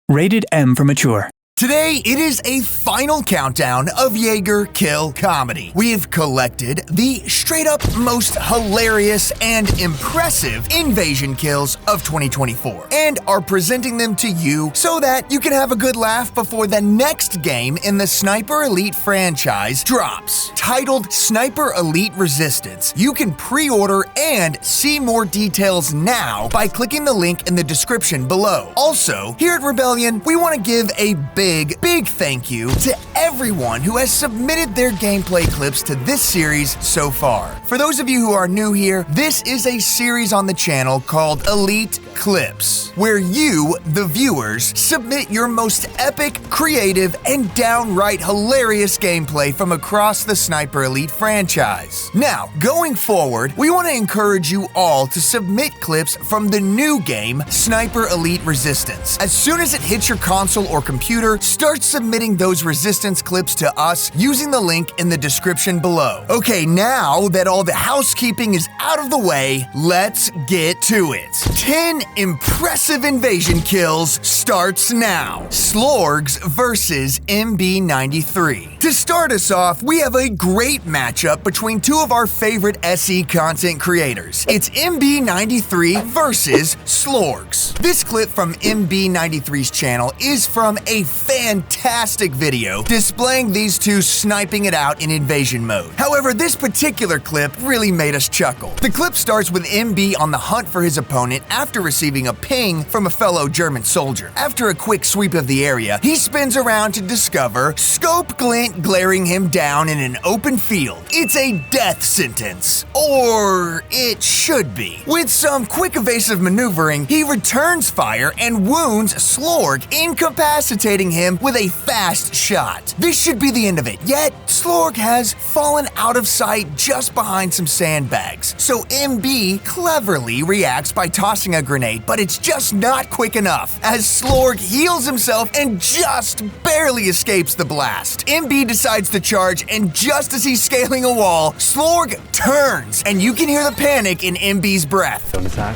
Rated M for mature. Today, it is a final countdown of Jaeger Kill Comedy. We've collected the straight-up most hilarious and impressive invasion kills of 2024 and are presenting them to you so that you can have a good laugh before the next game in the Sniper Elite franchise drops. Titled Sniper Elite Resistance, you can pre-order and see more details now by clicking the link in the description below. Also, here at Rebellion, we want to give a big thank you to everyone who has submitted their gameplay clips to this series so far. For those of you who are new here, this is a series on the channel called Elite Clips, where you, the viewers, submit your most epic, creative, and downright hilarious gameplay from across the Sniper Elite franchise. Now, going forward, we want to encourage you all to submit clips from the new game, Sniper Elite Resistance. As soon as it hits your console or computer, start submitting those Resistance clips to us using the link in the description below. Okay, now that all the housekeeping is out of the way, let's get to it. 10 impressive invasion kills starts now. Slorgs versus MB93. To start us off, we have a great matchup between two of our favorite SE content creators. It's MB93 versus Slorgs. This clip from MB93's channel is from a fantastic video displaying these two sniping it out in invasion mode. However, this particular clip really made us chuckle. The clip starts with MB on the hunt for his opponent after receiving a ping from a fellow German soldier. After a quick sweep of the area, he spins around to discover Scope Glint glaring him down in an open field. It's a death sentence. Or it should be. With some quick evasive maneuvering, he returns fire and wounds Slorg, incapacitating him with a fast shot. This should be the end of it, yet Slorg has fallen out of sight just behind some sandbags. So MB cleverly reacts by tossing a grenade, but it's just not quick enough, as Slorg heals himself and just barely escapes the blast. MB decides to charge, and just as he's scaling a wall, Slorg turns, and you can hear the panic in MB's breath. Don't attack.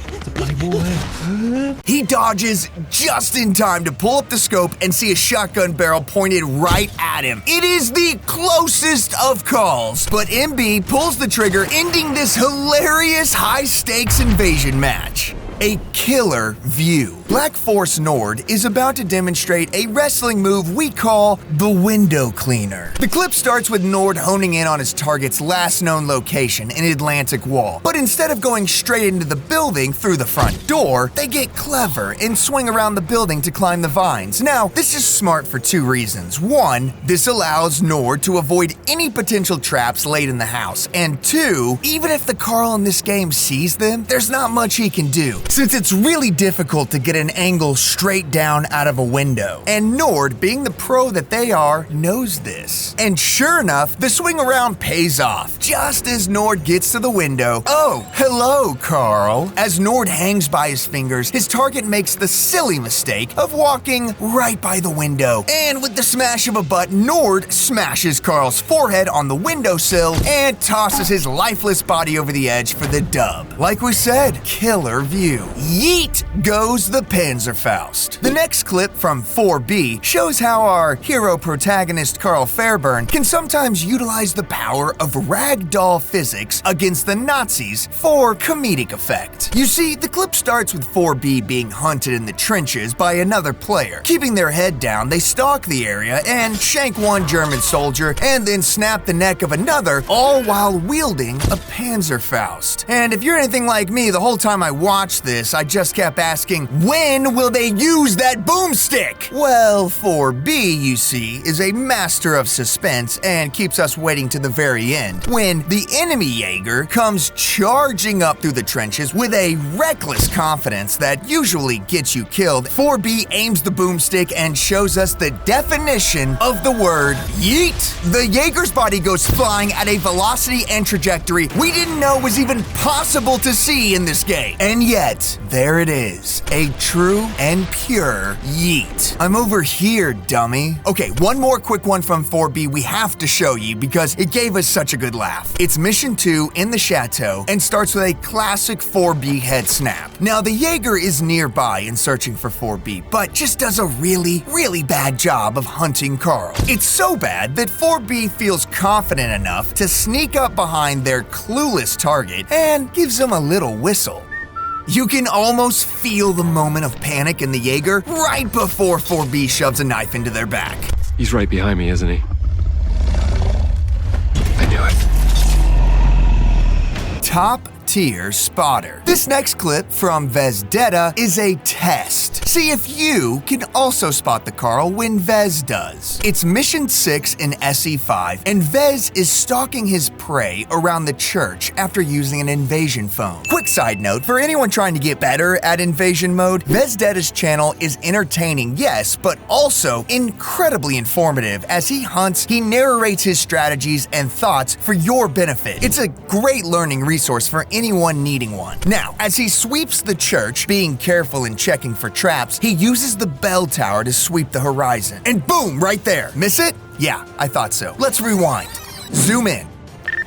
It's a bloody wall here. He dodges just in time to pull up the scope and see a shotgun barrel pointed right at him. It is the closest of calls, but MB pulls the trigger, ending this hilarious high-stakes invasion match. A killer view. Black Force Nord is about to demonstrate a wrestling move we call the window cleaner. The clip starts with Nord honing in on his target's last known location, an Atlantic wall. But instead of going straight into the building through the front door, they get clever and swing around the building to climb the vines. Now, this is smart for two reasons. One, this allows Nord to avoid any potential traps laid in the house. And two, even if the Carl in this game sees them, there's not much he can do, since it's really difficult to get an angle straight down out of a window. And Nord, being the pro that they are, knows this. And sure enough, the swing around pays off. Just as Nord gets to the window, oh, hello, Carl. As Nord hangs by his fingers, his target makes the silly mistake of walking right by the window. And with the smash of a button, Nord smashes Carl's forehead on the windowsill and tosses his lifeless body over the edge for the dub. Like we said, killer view. Yeet goes the Panzerfaust. The next clip from 4B shows how our hero protagonist Carl Fairburn can sometimes utilize the power of ragdoll physics against the Nazis for comedic effect. You see, the clip starts with 4B being hunted in the trenches by another player. Keeping their head down, they stalk the area and shank one German soldier and then snap the neck of another, all while wielding a Panzerfaust. And if you're anything like me, the whole time I watched this, I just kept asking, when will they use that boomstick? Well, 4B, you see, is a master of suspense and keeps us waiting to the very end, when the enemy Jaeger comes charging up through the trenches with a reckless confidence that usually gets you killed. 4B aims the boomstick and shows us the definition of the word yeet. The Jaeger's body goes flying at a velocity and trajectory we didn't know was even possible to see in this game. And yet, But there it is, a true and pure yeet. I'm over here, dummy. Okay, one more quick one from 4B we have to show you because it gave us such a good laugh. It's mission 2 in the chateau and starts with a classic 4B head snap. Now the Jaeger is nearby and searching for 4B, but just does a really bad job of hunting Carl. It's so bad that 4B feels confident enough to sneak up behind their clueless target and gives him a little whistle. You can almost feel the moment of panic in the Jaeger right before 4B shoves a knife into their back. He's right behind me, isn't he? I knew it. Top tier spotter. This next clip from Vezdetta is a test. See if you can also spot the Carl when Vez does. It's mission 6 in SE5, and Vez is stalking his prey around the church after using an invasion phone. Quick side note, for anyone trying to get better at invasion mode,Vezdetta's channel is entertaining, yes, but also incredibly informative. As he hunts, he narrates his strategies and thoughts for your benefit. It's a great learning resource for anyone needing one. Now, as he sweeps the church, being careful and checking for traps, he uses the bell tower to sweep the horizon. And boom, right there. Miss it? Yeah, I thought so. Let's rewind. Zoom in.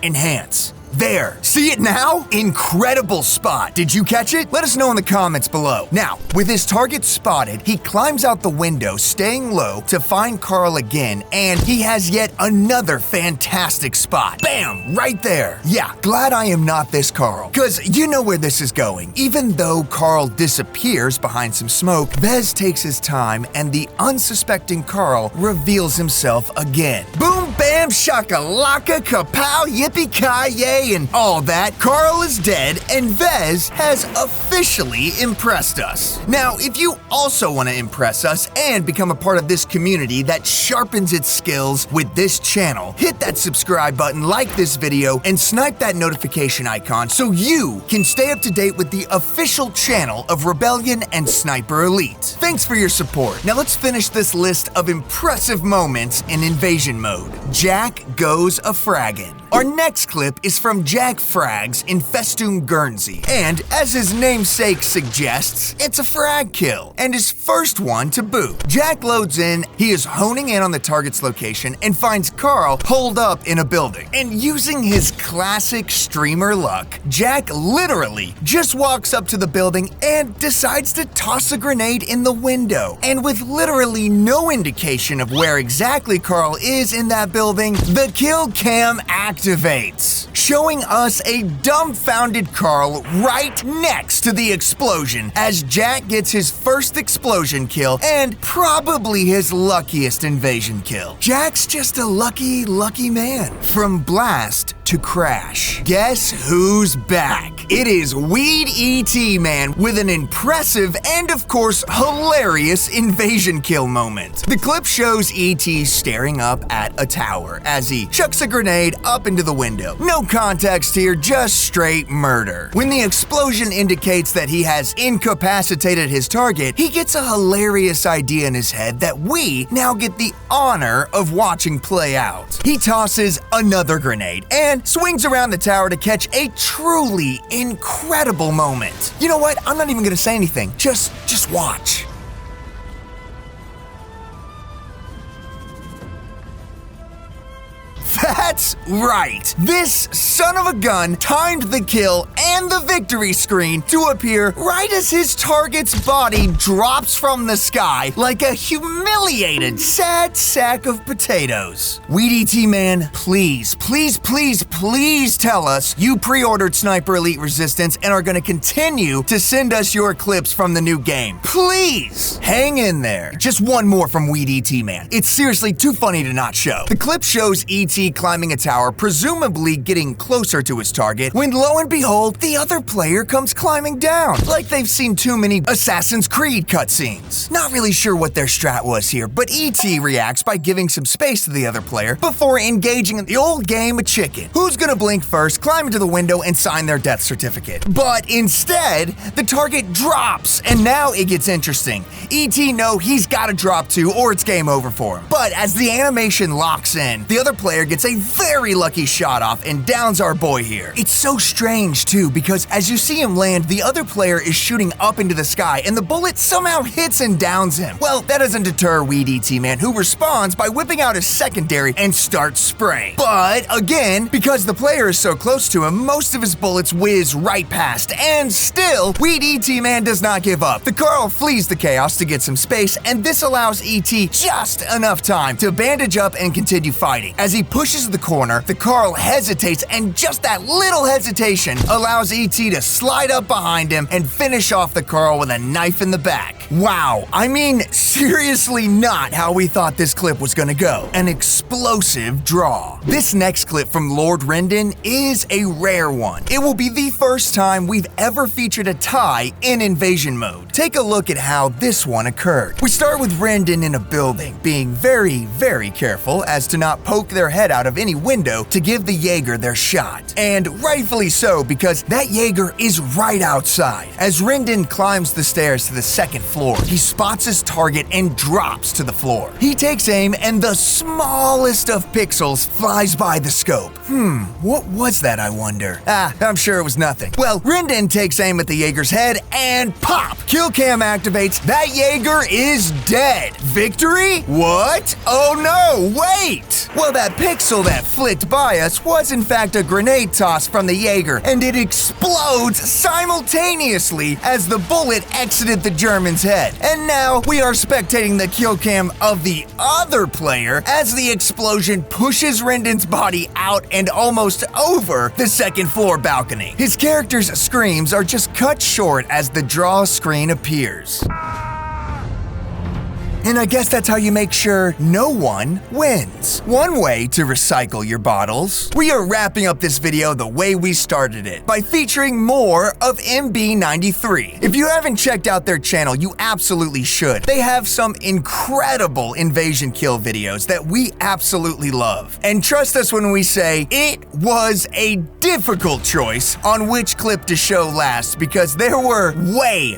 Enhance. There. See it now? Incredible spot. Did you catch it? Let us know in the comments below. Now, with his target spotted, he climbs out the window, staying low to find Carl again, and he has yet another fantastic spot. Bam! Right there. Yeah, glad I am not this Carl, because you know where this is going. Even though Carl disappears behind some smoke, Vez takes his time, and the unsuspecting Carl reveals himself again. Boom, bam, shakalaka, kapow, yippee-ki-yay, and all that. Carl is dead, and Vez has officially impressed us. Now, if you also want to impress us and become a part of this community that sharpens its skills with this channel, hit that subscribe button, like this video, and snipe that notification icon so you can stay up to date with the official channel of Rebellion and Sniper Elite. Thanks for your support. Now let's finish this list of impressive moments in invasion mode. Jack goes a-fraggin'. Our next clip is from Jack Frags in Festoon Guernsey, and as his namesake suggests, it's a frag kill, and his first one to boot. Jack loads in, he is honing in on the target's location, and finds Carl holed up in a building. And using his classic streamer luck, Jack literally just walks up to the building and decides to toss a grenade in the window. And with literally no indication of where exactly Carl is in that building, the kill cam activates, showing us a dumbfounded Carl right next to the explosion as Jack gets his first explosion kill and probably his luckiest invasion kill. Jack's just a lucky man. From blast to crash, guess who's back? It is Weed ET Man with an impressive and of course hilarious invasion kill moment. The clip shows ET staring up at a tower as he chucks a grenade up into the window. No context here, just straight murder. When the explosion indicates that he has incapacitated his target, he gets a hilarious idea in his head that we now get the honor of watching play out. He tosses another grenade and swings around the tower to catch a truly incredible moment. You know what? I'm not even gonna say anything. Just watch. That's right. This son of a gun timed the kill and the victory screen to appear right as his target's body drops from the sky like a humiliated, sad sack of potatoes. Weed ET Man, please tell us you pre-ordered Sniper Elite Resistance and are going to continue to send us your clips from the new game. Please hang in there. Just one more from Weed ET Man. It's seriously too funny to not show. The clip shows ET climbing a tower, presumably getting closer to his target, when lo and behold, the other player comes climbing down, like they've seen too many Assassin's Creed cutscenes. Not really sure what their strat was here, but ET reacts by giving some space to the other player before engaging in the old game of chicken. Who's gonna blink first, climb into the window, and sign their death certificate? But instead, the target drops, and now it gets interesting. ET know he's gotta drop too, or it's game over for him. But as the animation locks in, the other player gets a very lucky shot off and downs our boy here. It's so strange too, because as you see him land, the other player is shooting up into the sky and the bullet somehow hits and downs him. Well, that doesn't deter Weed ET Man, who responds by whipping out his secondary and starts spraying. But again, because the player is so close to him, most of his bullets whiz right past, and still, Weed ET Man does not give up. The Carl flees the chaos to get some space, and this allows ET just enough time to bandage up and continue fighting. As he pushes the corner, the Carl hesitates, and just that little hesitation allows ET to slide up behind him and finish off the Carl with a knife in the back. Wow, I mean, seriously not how we thought this clip was gonna go. An explosive draw. This next clip from Lord Rendon is a rare one. It will be the first time we've ever featured a tie in invasion mode. Take a look at how this one occurred. We start with Rendon in a building, being very, very careful as to not poke their head out of any window to give the Jaeger their shot. And rightfully so, because that Jaeger is right outside. As Rendon climbs the stairs to the second floor, he spots his target and drops to the floor. He takes aim and the smallest of pixels flies by the scope. What was that, I wonder? I'm sure it was nothing. Well, Rendon takes aim at the Jaeger's head and pop! Kill cam activates. That Jaeger is dead. Victory? What? Oh no, wait! Well, that pixel that flicked by us was in fact a grenade toss from the Jaeger, and it explodes simultaneously as the bullet exited the German's head. And now we are spectating the kill cam of the other player as the explosion pushes Rendon's body out and almost over the second floor balcony. His character's screams are just cut short as the draw screen appears. And I guess that's how you make sure no one wins. One way to recycle your bottles. We are wrapping up this video the way we started it, by featuring more of MB93. If you haven't checked out their channel, you absolutely should. They have some incredible invasion kill videos that we absolutely love. And trust us when we say it was a difficult choice on which clip to show last, because there were way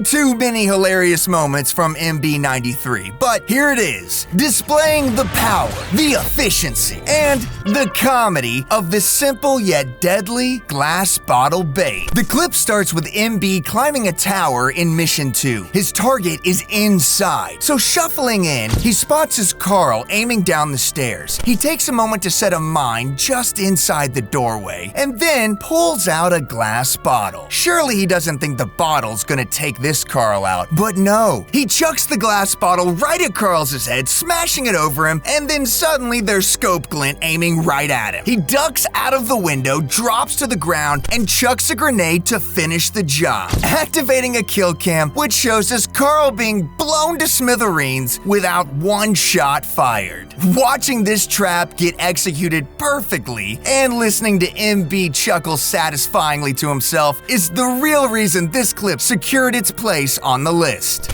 too many hilarious moments from MB93. But here it is, displaying the power, the efficiency, and the comedy of the simple yet deadly glass bottle bait. The clip starts with MB climbing a tower in Mission 2. His target is inside, so shuffling in, he spots his Carl aiming down the stairs. He takes a moment to set a mine just inside the doorway, and then pulls out a glass bottle. Surely he doesn't think the bottle's gonna take this Carl out, but no. He chucks the glass bottle right at Carl's head, smashing it over him, and then suddenly there's scope glint aiming right at him. He ducks out of the window, drops to the ground, and chucks a grenade to finish the job, activating a kill cam which shows us Carl being blown to smithereens without one shot fired. Watching this trap get executed perfectly and listening to MB chuckle satisfyingly to himself is the real reason this clip secured its place on the list.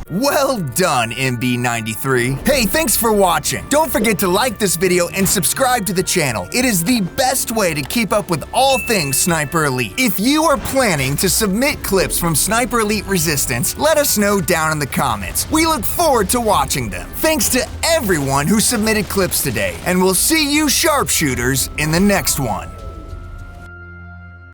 Well done, MB93. Hey, thanks for watching. Don't forget to like this video and subscribe to the channel. It is the best way to keep up with all things Sniper Elite. If you are planning to submit clips from Sniper Elite Resistance, let us know down in the comments. We look forward to watching them. Thanks to everyone who submitted clips today, and we'll see you sharpshooters in the next one.